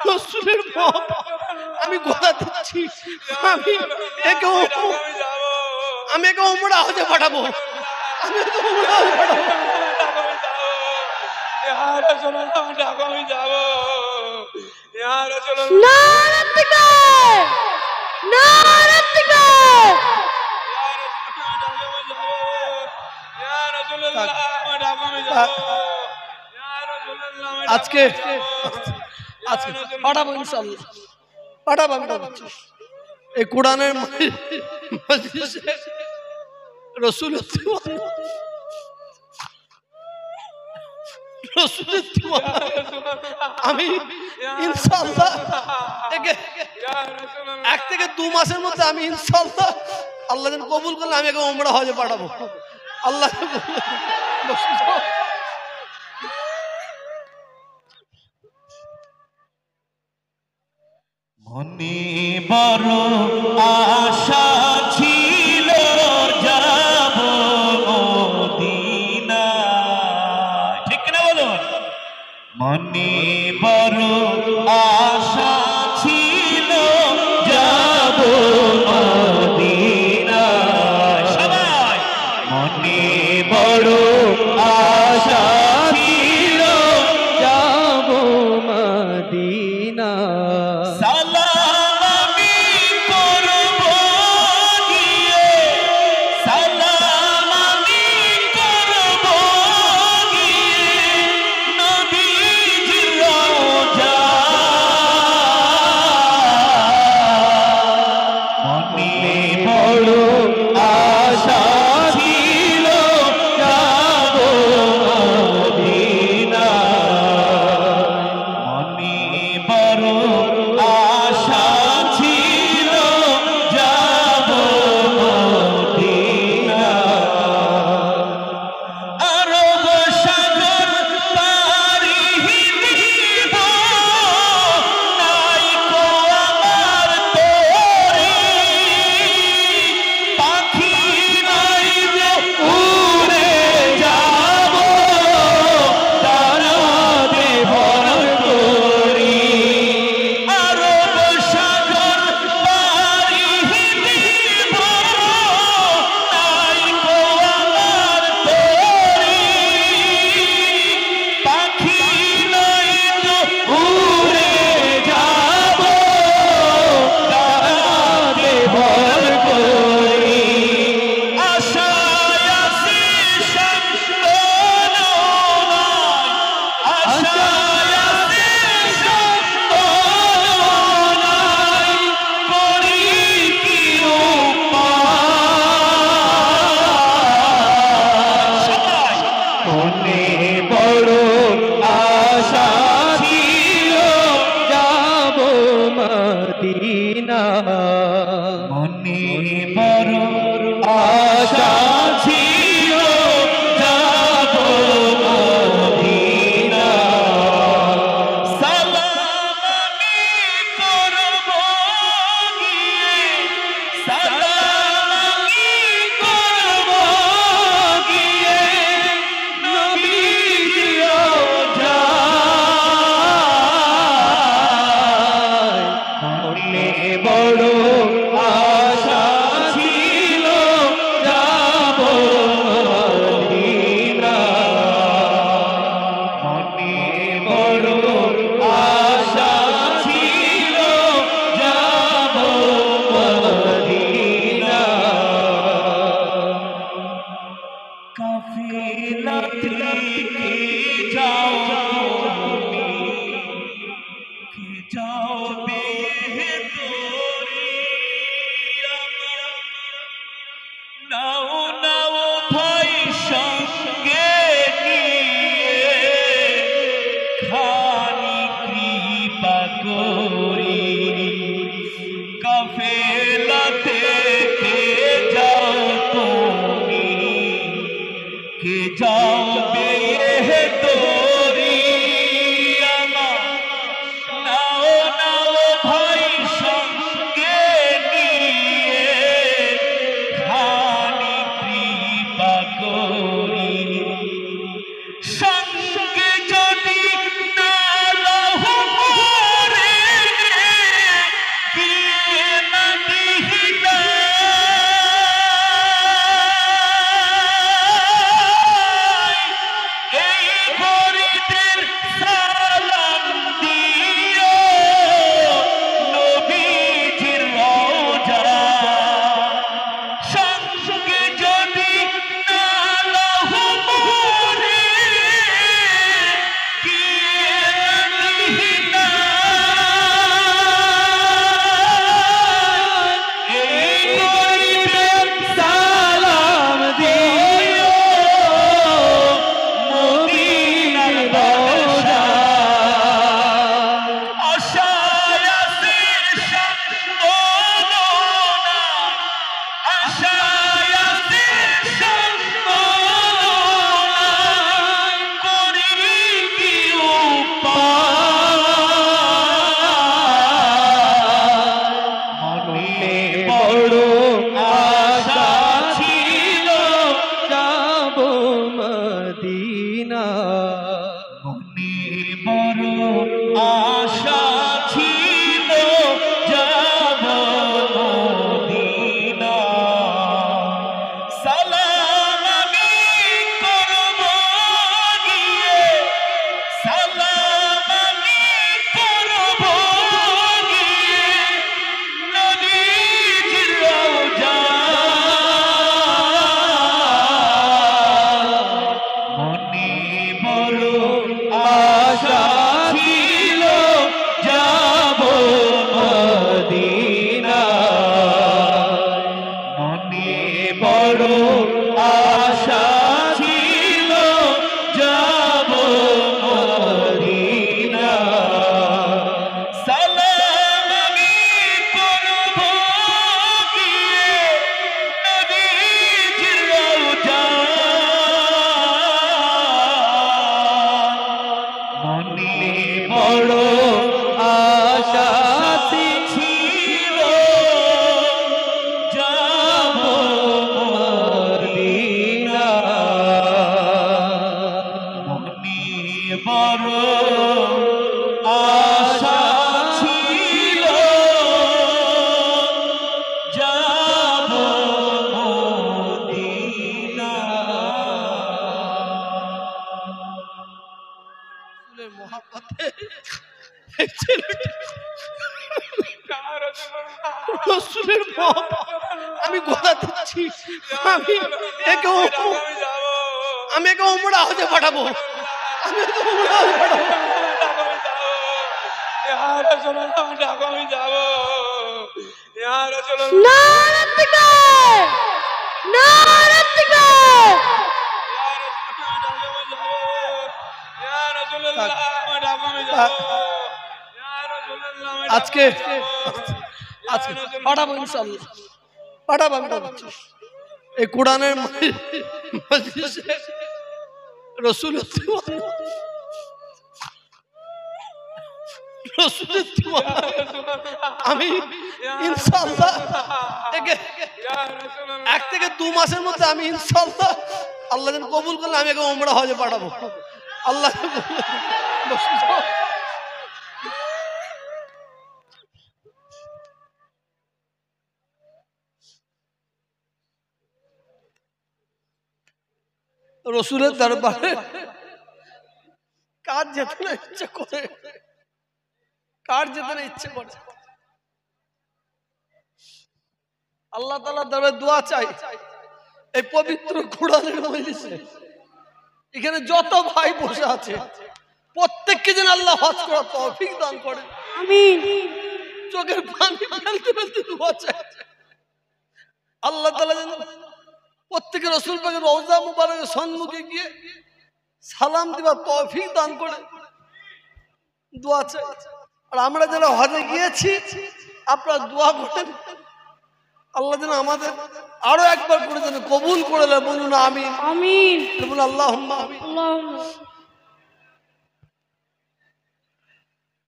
রসুলের আমি কথা দিচ্ছি, আমি একে উমরা হজে পাঠাবো, আমি একে উমরা হজে পাঠাবো। আমি যাবো। আজকে আজকে পাঠাবো, ইনশাআল্লাহ পাঠাবো। আমি এই কোরআনের মজলিসে রসুল আমি ইনশাআল্লাহ 1 থেকে 2 মাসের মধ্যে আমি ইনশাআল্লাহ আল্লাহ যেন কবুল করলে আমি একে উমরা হজে পাঠাবো। আল্লাহ মনে বড় আশা ছিল যাব মদিনা, ঠিক না বলুন? মনে বড় আশা ছিল যাব মদিনা, সবাই মনে বড় আশা ছিল যাব মদিনা। जाओ बे ये तो মনে বড় আশা ছিল যাব মদিনা সালাম আমি করব গিয়ে সালাম আমি করব গিয়ে নবীজির রওজা মনে বড় আশা ছিল যাব মদিনা মনে বড় আশা ছিল যাব মদিনা সালাম আমি করব গিয়ে নবীজির রওজা মনে বড় আশা ছিল যাব মদিনা মনে বড় আশা ছিল যাব মদিনা রসুলের মহাব্বতে এই ছেলেটি রসুলের মহাব্বত আমি কথা দিচ্ছি আমি একে উমরা হজে পাঠাবো আমি একে উমরা হজে পাঠাবো আমি যাবো আজকে আজকে পাঠাবো ইনশাআল্লাহ পাঠাবো আমি কথা দিচ্ছি এই কোরআনের মজলিসে রসুলের আমি ইনশাআল্লাহ এক থেকে 2 মাসের মধ্যে আমি ইনশাআল্লাহ আল্লাহ যেন কবুল করলে আমি একে উমরা হজে পাঠাবো আল্লাহ রসুলের দরবারে কার যেতে না ইচ্ছে করে কার যেতে না ইচ্ছে করে আল্লাহ তাআলার দরবারে দোয়া চাই এই পবিত্র কোরআনের মজলিসে এখানে যত ভাই বসে আছে প্রত্যেককে যেন আল্লাহ হজ করার তৌফিক দান করেন আমিন চোখের পানি ফেলতে ফেলতে দোয়া চাই আল্লাহ তাআলা যেন প্রত্যেকের রসুল পাকের রওজা মুবারকের সম্মুখে গিয়ে সালাম দিবার তৌফিক দান করে দোয়া চাই আর আমরা যারা হজে গিয়েছি আপনারা দোয়া করেন আল্লাহ যেন আমাদের আরো একবার করে যেন কবুল করে দেন বলুন আমিন আমিন বলুন আল্লাহুম্মা আমিন আল্লাহুম্মা